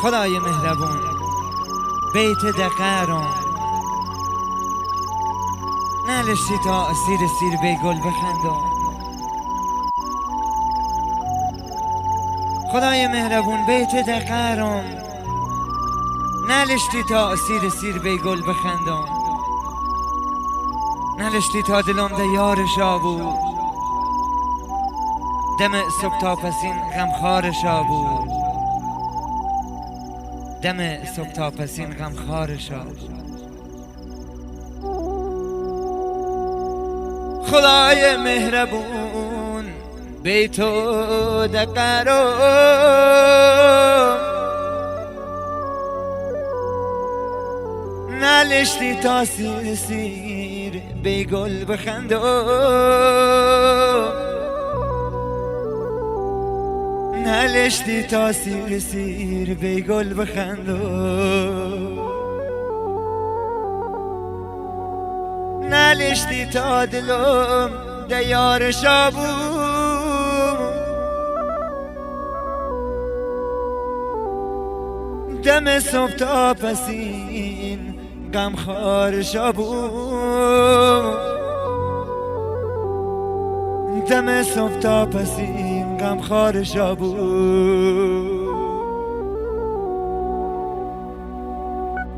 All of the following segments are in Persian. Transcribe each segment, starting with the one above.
خدای مهربون بیت دقرم نلشتی تا سیر به گل بخندم. خدای مهربون بیت دقرم نلشتی تا سیر به گل بخندم. نلشتی تا دلم ده یارشا بود دم صبح تا پسین غمخوارشا بود دم صبح تا پسین غمخوارشا بود. خدای مهربون بیتو دقرم نلشتی تا سیر به گل بخندم. نلشتی تا سیر به گل بخندم. نلشتی تا دلم دیارشا بود دم صبح تا پسین غمخوارشا بود دم صبح تا پسین غمخوارشا بود.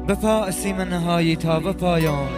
به پاسی من نهایی تا به پایان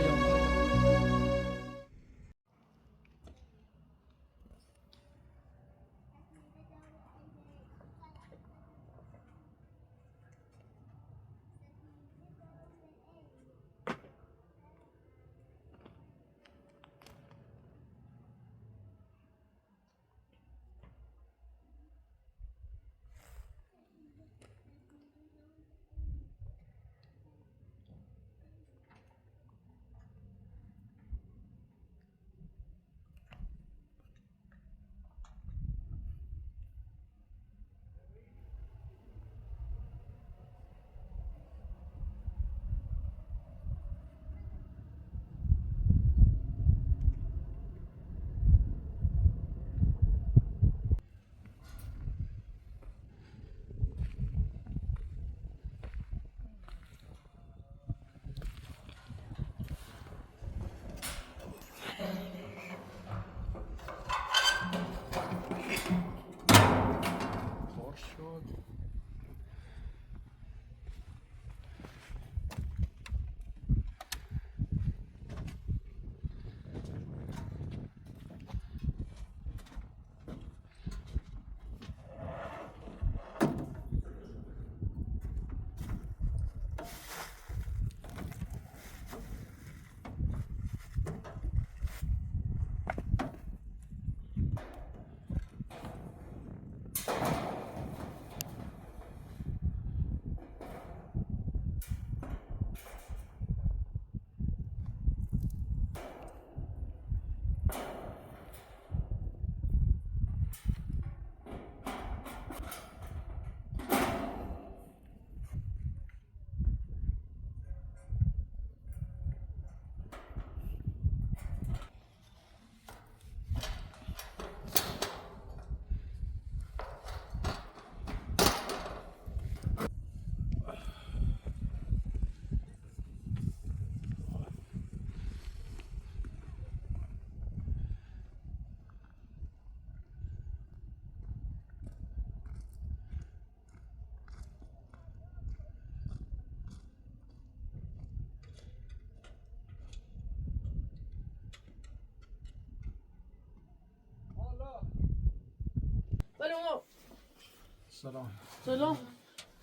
سلام.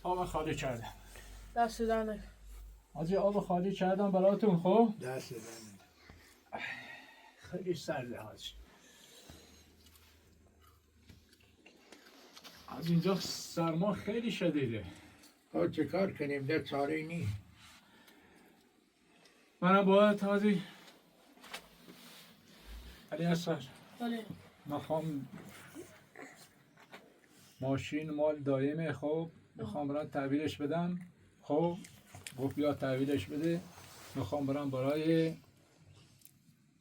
آب خالی کردم. دست در حاجی آب خالی کردم براتون. خب دست خیلی سرده حاجی. از اینجا سرما خیلی شدیده. چه کار کنیم؟ در چاره نی. منم باید حاجی علی اصغر میخوام ماشین مال دایمه. خب میخوام برام تحویلش بدم. خب گفت بیا تحویلش بده. میخوام برام برای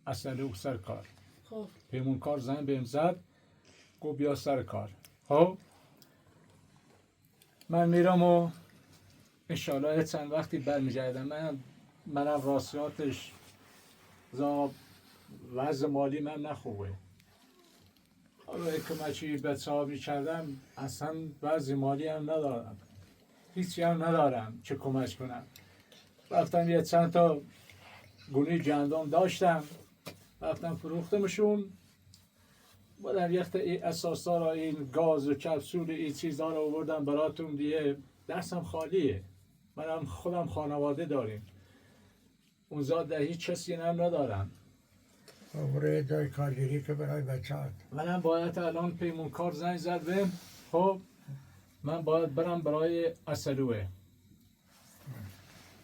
اصل سر کار. خب پیمونکار زن بهم زد گفت بیا سر کار. خب من میرم و انشالله یه چند وقتی برمیگردم. منم راستیاتش وضع مالی من نخوبه. حالا کمکی به صحابی کردم، اصلا وضع مالی هم ندارم، هیچی هم ندارم که کمک کنم. رفتم یه چند تا گونه گندم داشتم، رفتم فروختمشون، بودم یخت این اساسا را، این گاز و کپسول این چیزها رو آوردم براتون دیگه. دستم خالیه. منم خودم خانواده داریم، اون زاد هیچ کسی هم ندارم. برای جای کارگیری که برای بچه‌ات. منم باید الان پیمونکار زنگ زد بهم. خب من باید برم برای اصلوه.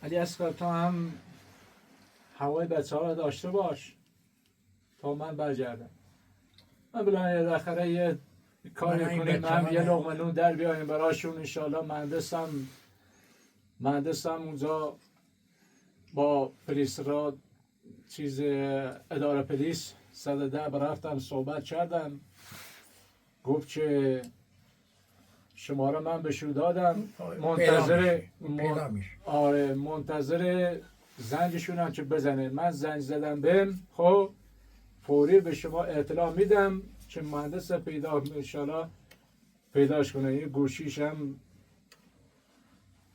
علی اصغر تو هم هوای بچه ها رو داشته باش تا من برگردم. من بلان یه داخله یه کاری کنیم، هم یه لقمه نون در بیاریم براشون. انشالله مهندسم اونجا با پلیس را چیز اداره پلیس 110 برفتم صحبت کردم، گفت که شماره من بهشون دادم، منتظر زنگشون هم که بزنه. من زنگ زدم بهم، خب فوری به شما اطلاع میدم که مهندس انشالله پیداش کنه. این گوشیش هم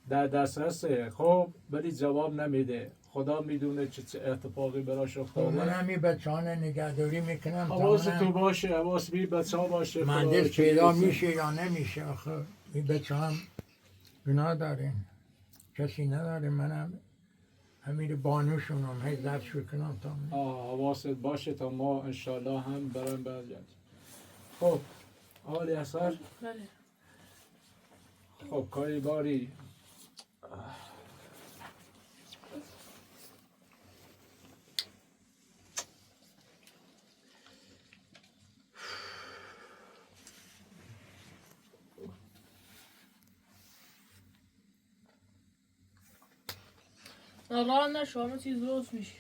در دسترسه، خب ولی جواب نمیده. خدا میدونه چه اتفاقی براش افتاده. من همین بچه‌ها نگهداری میکنم. حواس تو باشه، حواس بی بچه‌ها باشه. مهندس پیدا میشه یا نمیشه؟ آخه این بچه هم گناه دارین، کسی نداره. منم همین بانوشونم، هی درش بکنم تا حواست باشه تا ما انشالله هم برام برگرد. خب آلی اصغر، بله. خب کاری باری ناراحت نشو، همه چیز درست میشه.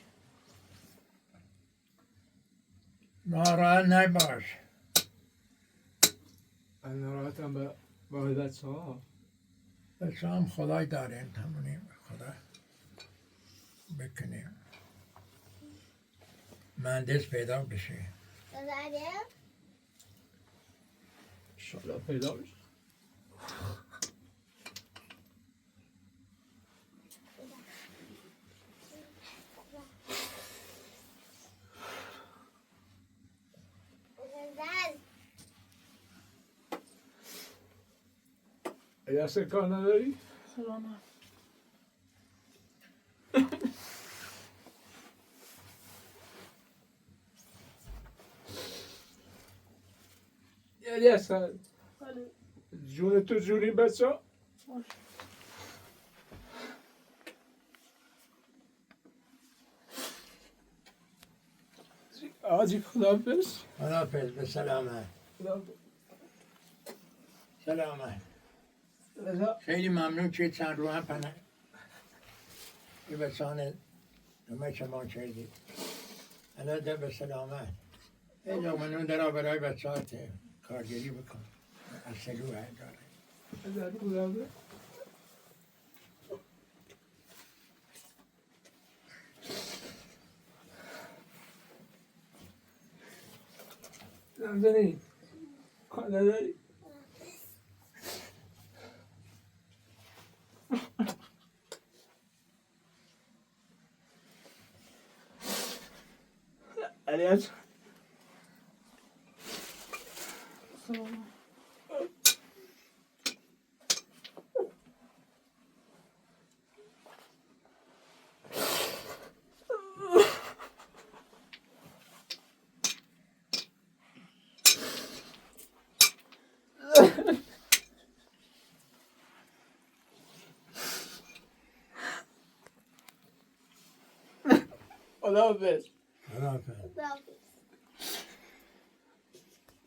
ناراحت نباش. من ناراحتم با بچه ها. بچه هم خدای داریم، تمونیم خدا بکنیم مهندس پیدا بشه. انشالله پیدا بشه. یاسر کار نداری؟ سلامت. یعنی اصلا بله. جون تو جونی بچه ها. باشه. آجی خداحافظ. خداحافظ، به سلامت. سلامت. خیلی ممنون که چند رو هم پنه این بسانه همه شما کردید. الان در به سلامت. این لغمنون در برای بچهات کارگری بکن. اصلو داره. زنی کار نداری؟ علی اصغر سلامت. خداحافظ. خداحافظ.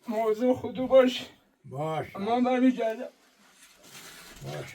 موضوع خودو باش. باش. اما برمیگردم. باش.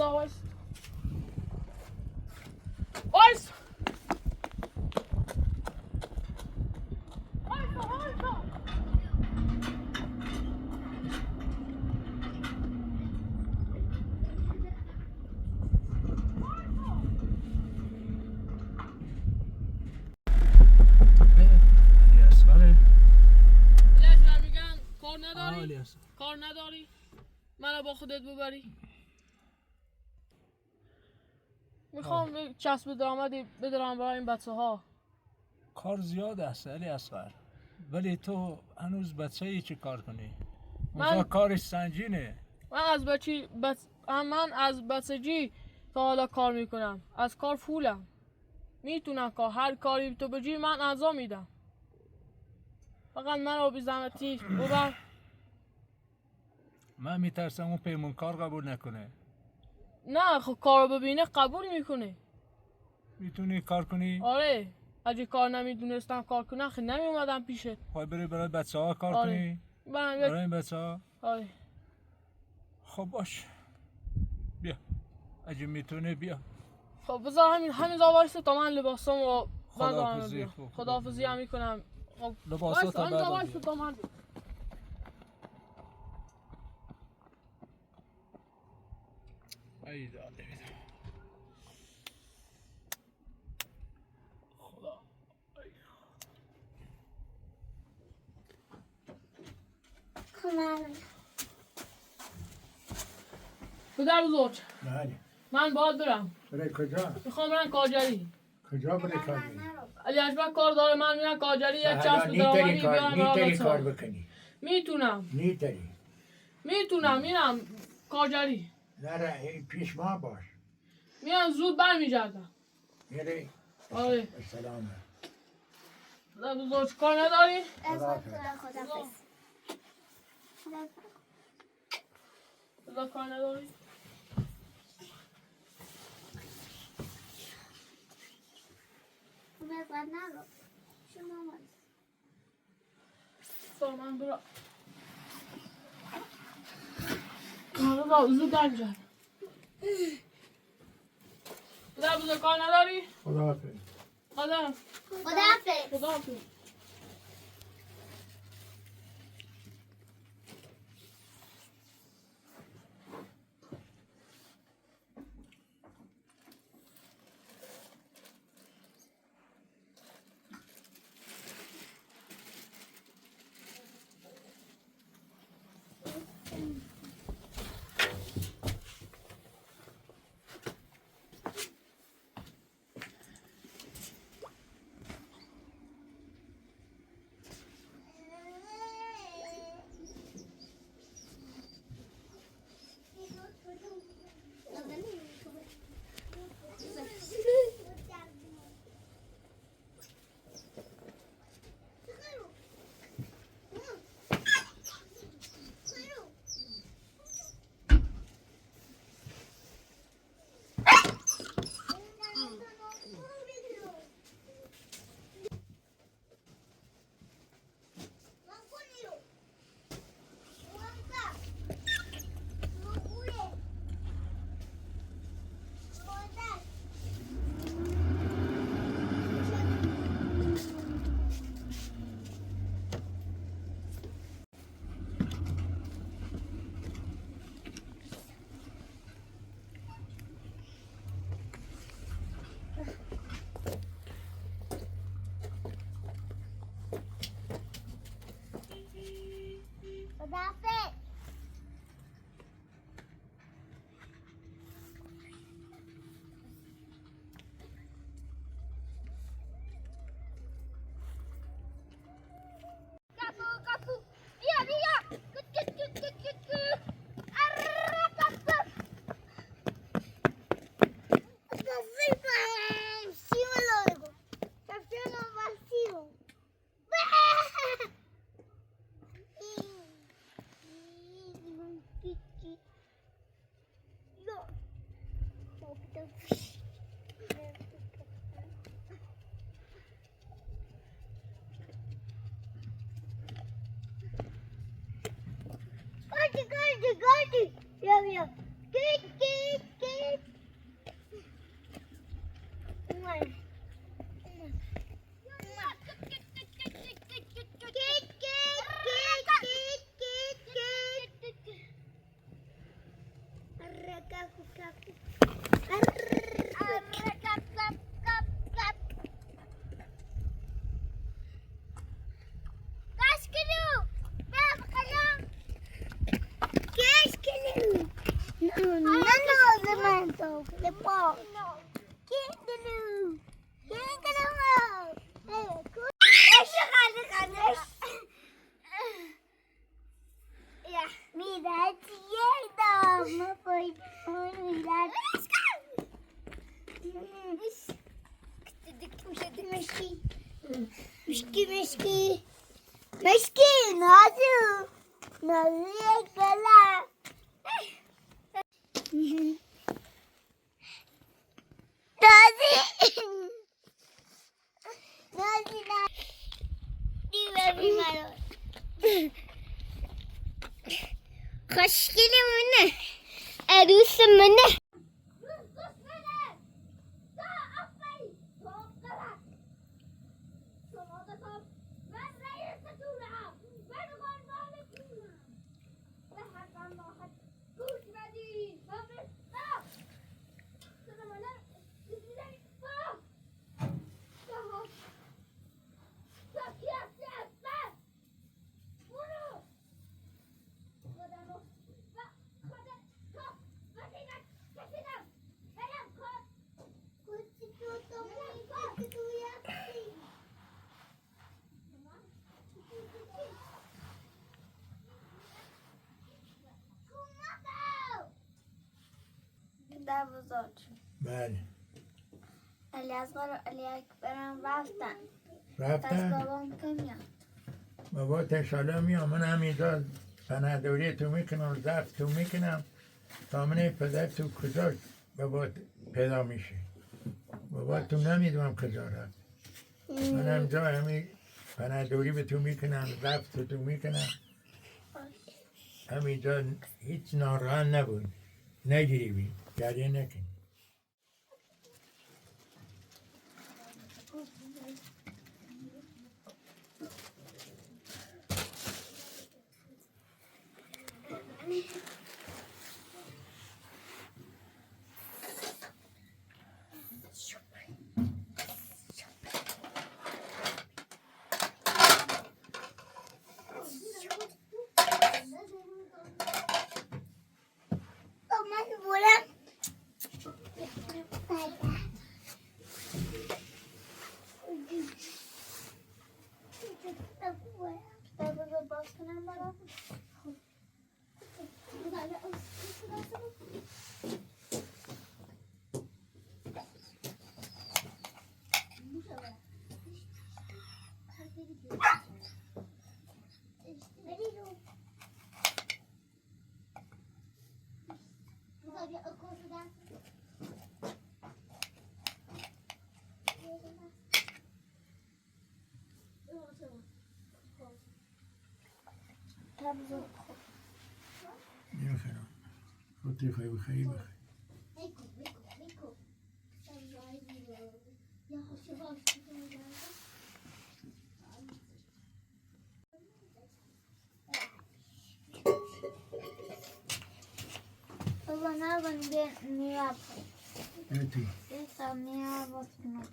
وایسا وایسا وایسا علی اصغره. میگن کار نداری؟ علی اصغر. کار نداری؟ منو با خودت ببری؟ میخوام کسب درآمدی بدارم برای این بچه ها. کار زیاد است علی اصغر، ولی تو هنوز بچه ای چه کار کنی؟ من- اونجا کارش سنگینه. من از بچگی تا حالا کار میکنم. از کار فولم. میتونم هر کاری تو بگی من انجام میدم. فقط من رو بی زحمتی ببر. من میترسم اون پیمون کار قبول نکنه. نه خب کار رو ببینه قبول میکنه. میتونی کار کنی؟ آره اگه کار نمیدونستم کار کنم خیلی نمیومدم پیشه. خواهی بری برای بچه ها کار آره. کنی؟ برای این بچه ها؟ آره خب باش، بیا اگه میتونه بیا. خب بذار همین وایسا تا من لباسام رو خداحافظی. بیام. خداحافظی هم میکنم. خب لباسات وایسا، بعد وایسا تا من ای داده بیدم. خدا. پدر بزرگ بله. من باید برم. برای کجا؟ میخوام برم کارگری. کجا برای کار کنی؟ علی اکبر کار داره من میرم کارگری یک حالا چسب درآمدی بیارم برای نیتری بچه‌ها. کار بکنی. میتونم میرم کارگری. نه پیش ما باش. میرم زود برمیگردم. میری؟ آره سلامه. پدر بزرگ کار نداری؟ پدر کار نداری؟ تا من برم. آره زود برمیگردم. پدر بزرگ کار نداری؟ خداحافظ. خداحافظ. Gardi. Yo. Git. Lepas. Kita dulu. Kita dulu. Ya, mira, tiada. Apa itu? Mira. Meski. Meski, nadu. Nadu kalah. Nadi. Nadi malo. Kaşkili mi ne? Arısı mı ne? در بزرگ بله علی اصغر و علی اکبر هم رفتن پس رفتن بابام که میاد بابا تشالا میام من همینجا پناهداری تو میکنم ضبط تو میکنم تا من پدر تو کجا بابا پیدا میشه بابا تو نمیدونم کجا رفت من همینجا همین پناهداری به تو میکنم ضبط تو میکنم همینجا هیچ ناراحت نبود نگیری گریه نکن من بولم در بزرگ باز کنم برام نمیخرم خود خیلی بخری بخری بابا نباید به میرم ایتی ایسا میرم باز کنم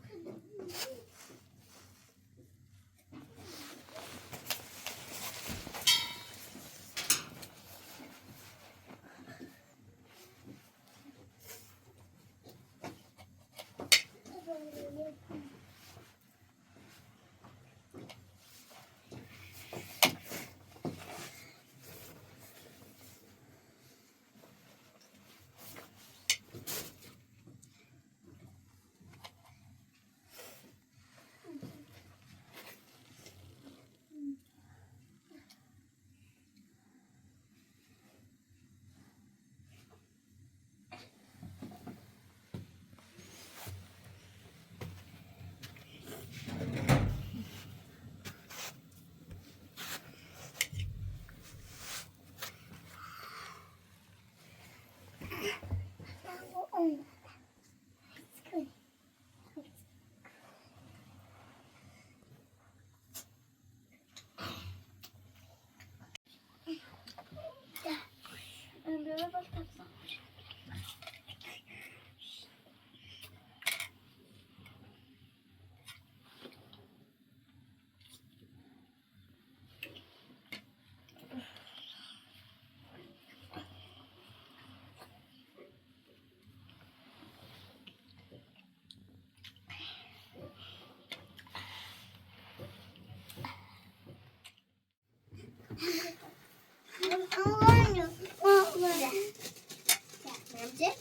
Bence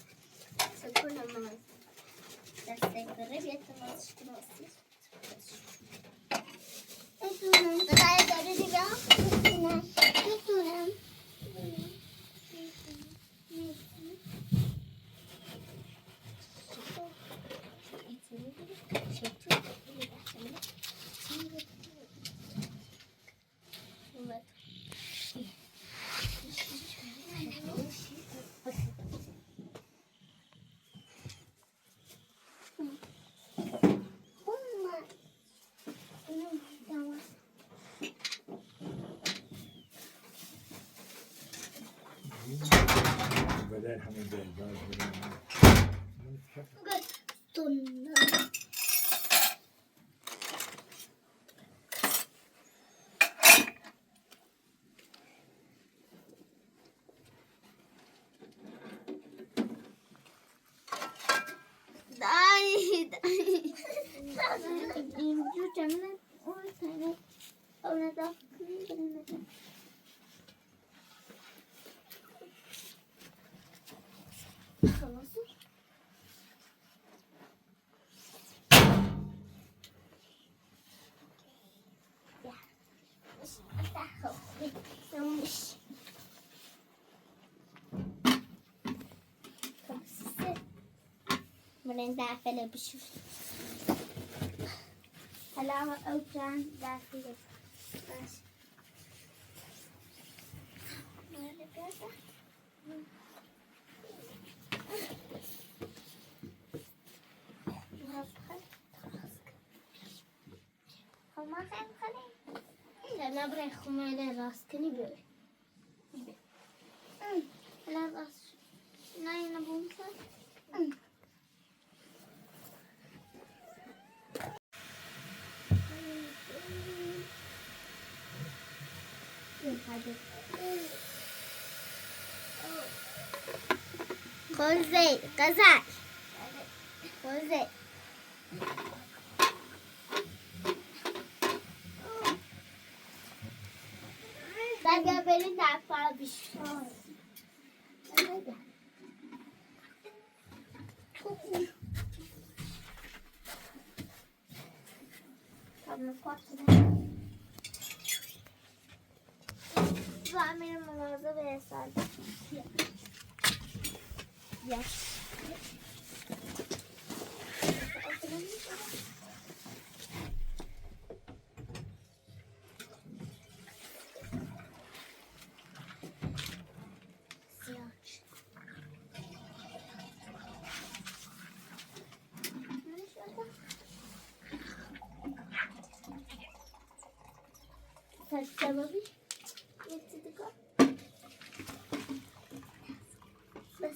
sakınamaz. Destekleri getirmez. Saya dari juga. Tuturan. بدل همین دلدار Kemudian dapat lebih syur. Kalau ujian dapat lebih. Mana kata? Kamu kan kali? Karena berapa mana ras kini ber. Kalau ras, naik nabungsa. Kuzey, kazak. Kuzey. Saya beli dapat biskuit. Kamu kuat sudah. Benim mağaza ve sadece. Yes. Saçmalama. Getirdik o. Bas.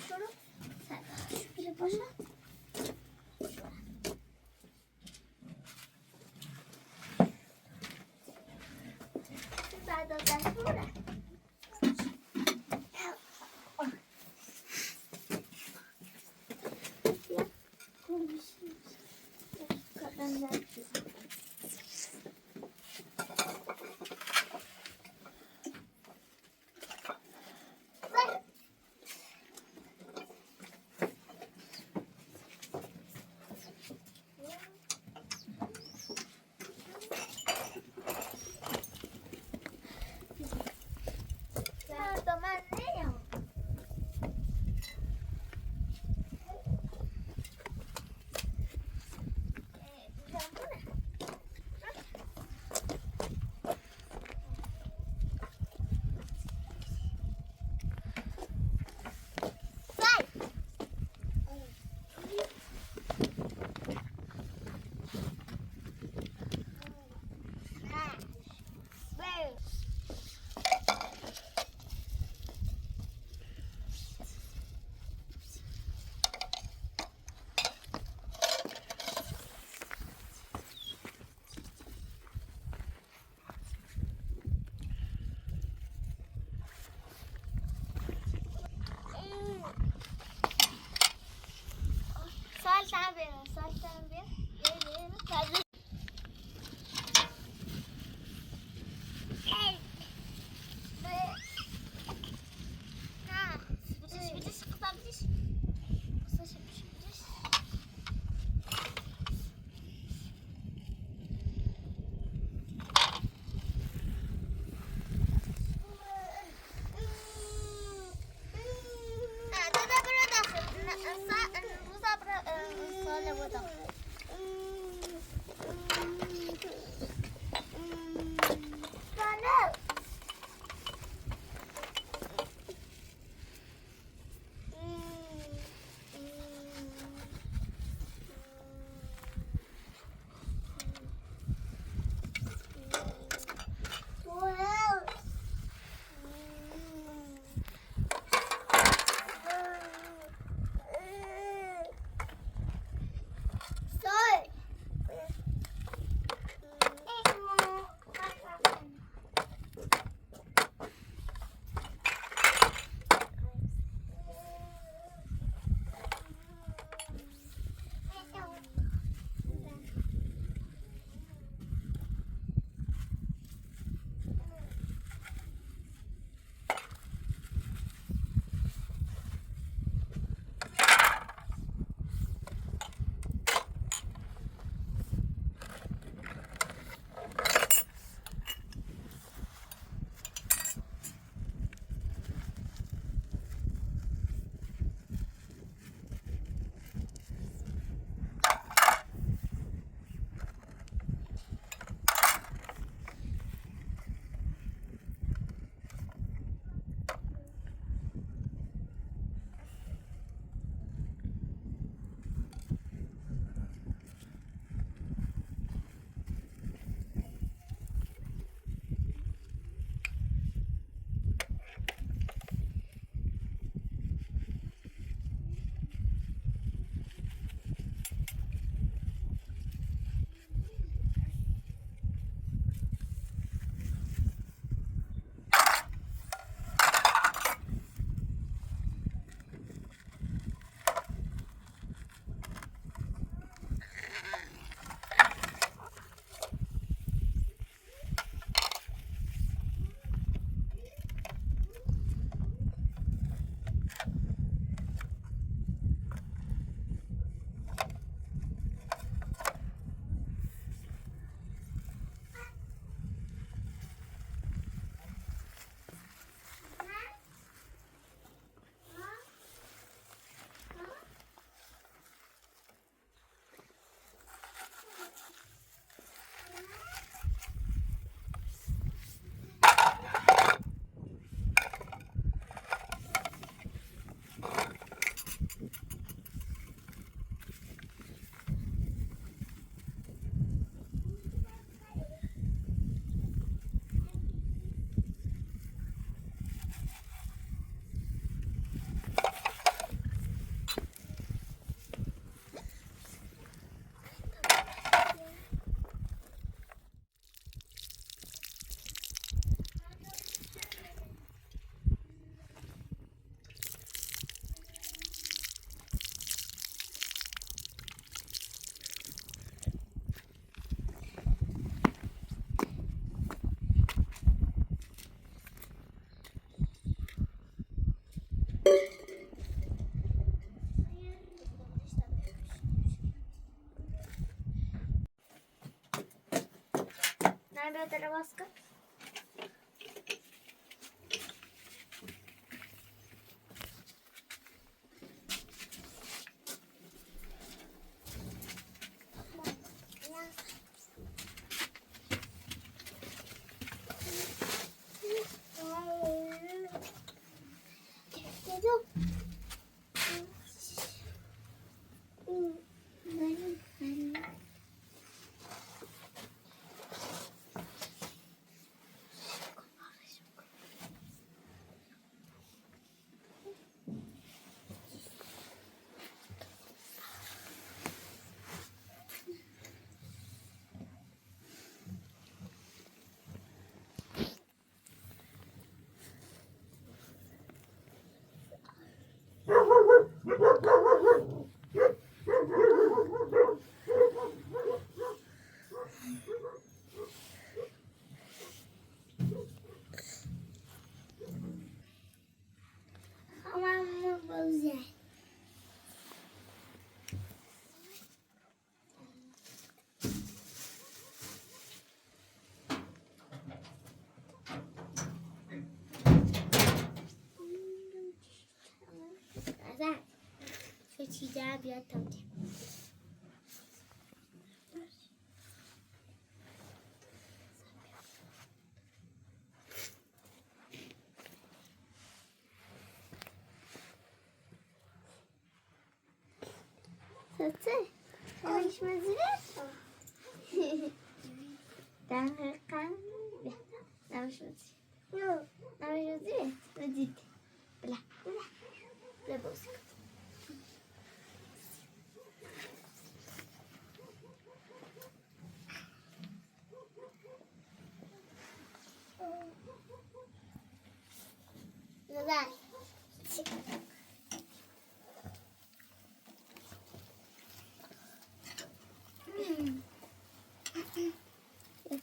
Şunu. Sen şu biri başla. بعد از دستوره. رو در باز کن. چیزا بیاد تامده سته نمیش مزیده دقیقا نمیش مزیده نمیش مزیده بلا بلا بوزی نظر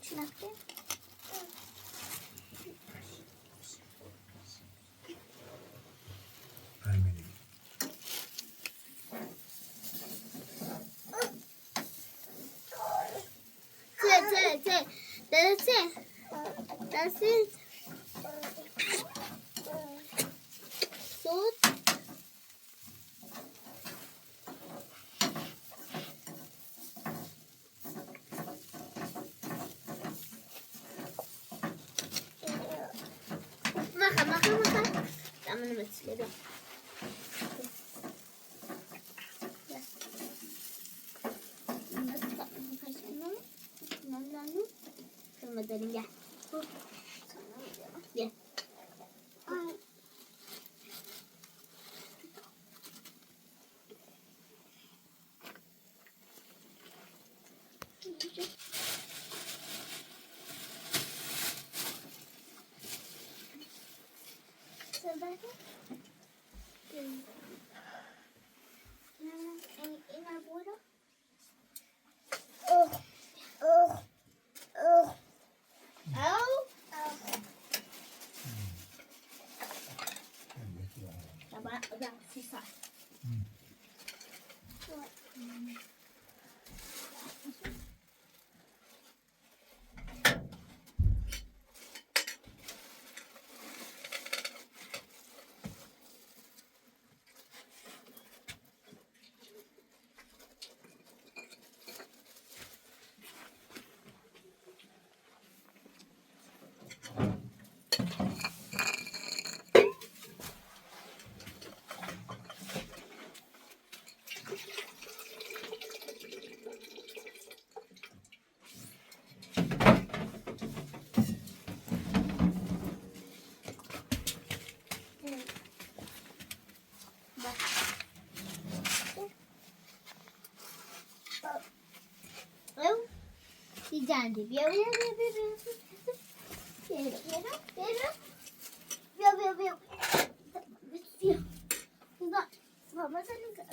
چی نفته؟ فهمیدی That's it. صوت مخم تعمل مثل ده ثم دارين يا Giganti, via. Via. Via. Vamos a ligar.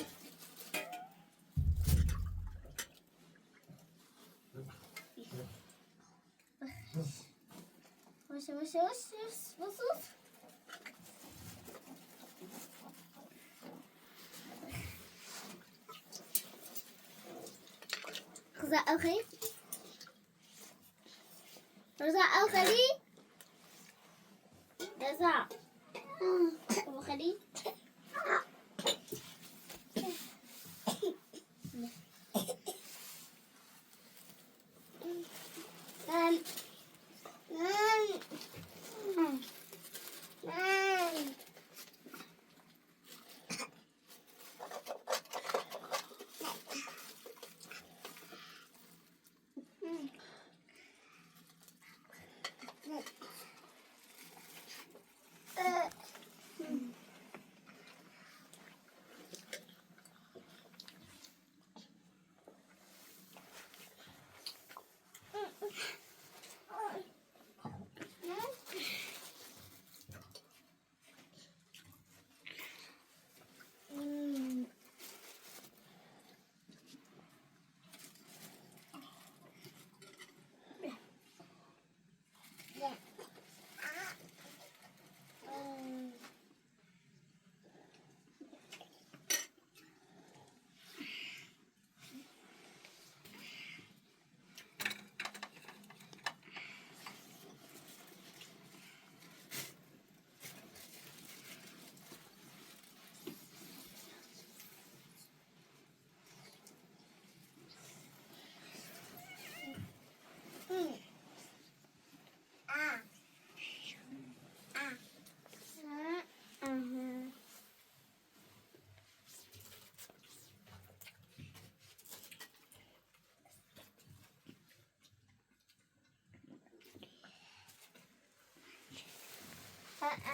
Vamos. Oké. رضا أو خلي رضا أبو خلي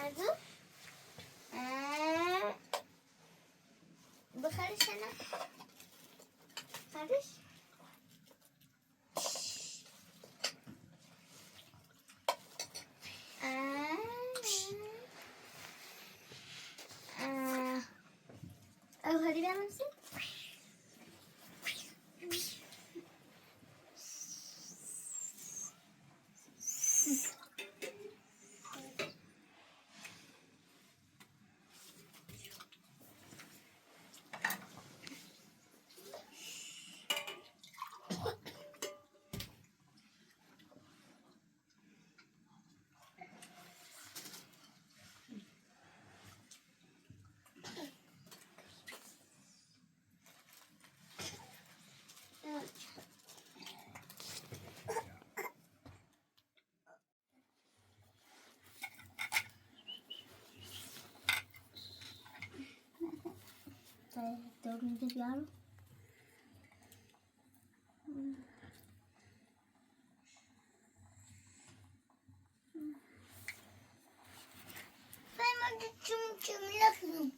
أعزو بخرش أنا خرش أو هذي بيعمل سي Dördüncü yarım. Ben hadi çımçımladım.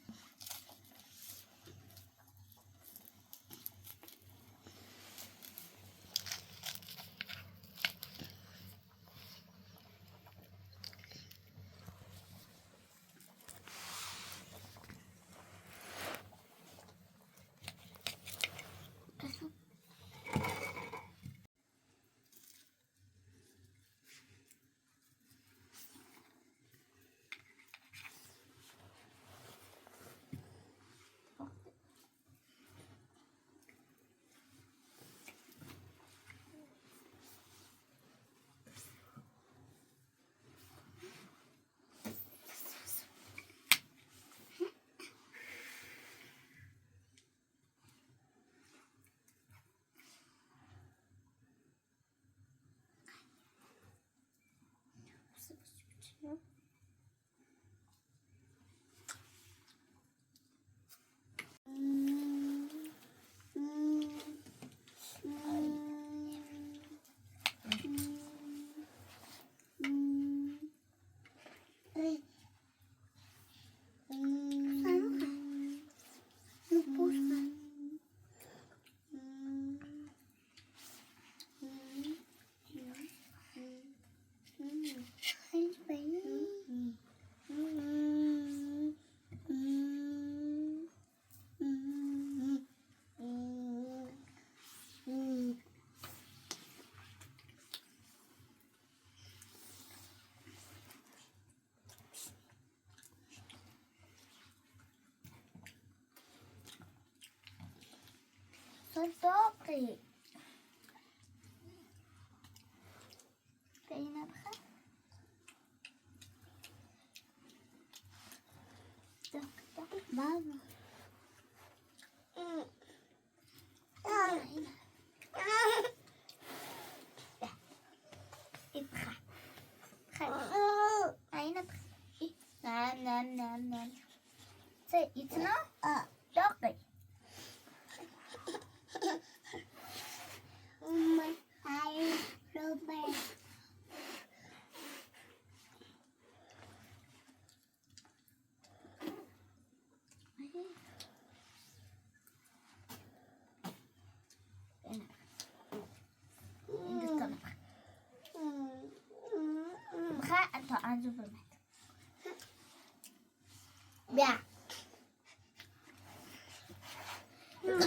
صدقي كاينة بابا نعم سيدنا دقي هاي روبي أنت عنده بمت بيا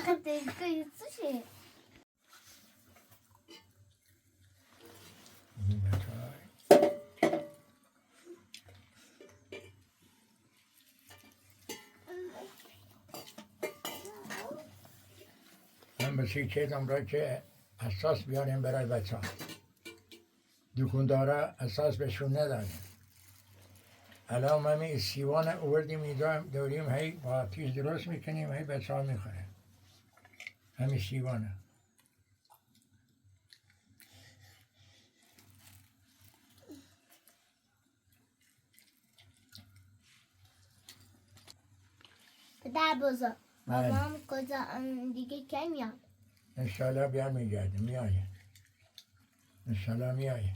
خدت كويس شيء من بسی چیزم را که اساس بیاریم برای بچه ها دکاندارا اساس بهشون نداریم الان ما می سیوان اووردیم اینجا دوریم هی با پیش درست میکنیم هی بچه ها میخوره همین سیوانه پدر بزرگ مامان کجا دیگه کی میاد انشالله بیان میگردیم میایه انشالله میایه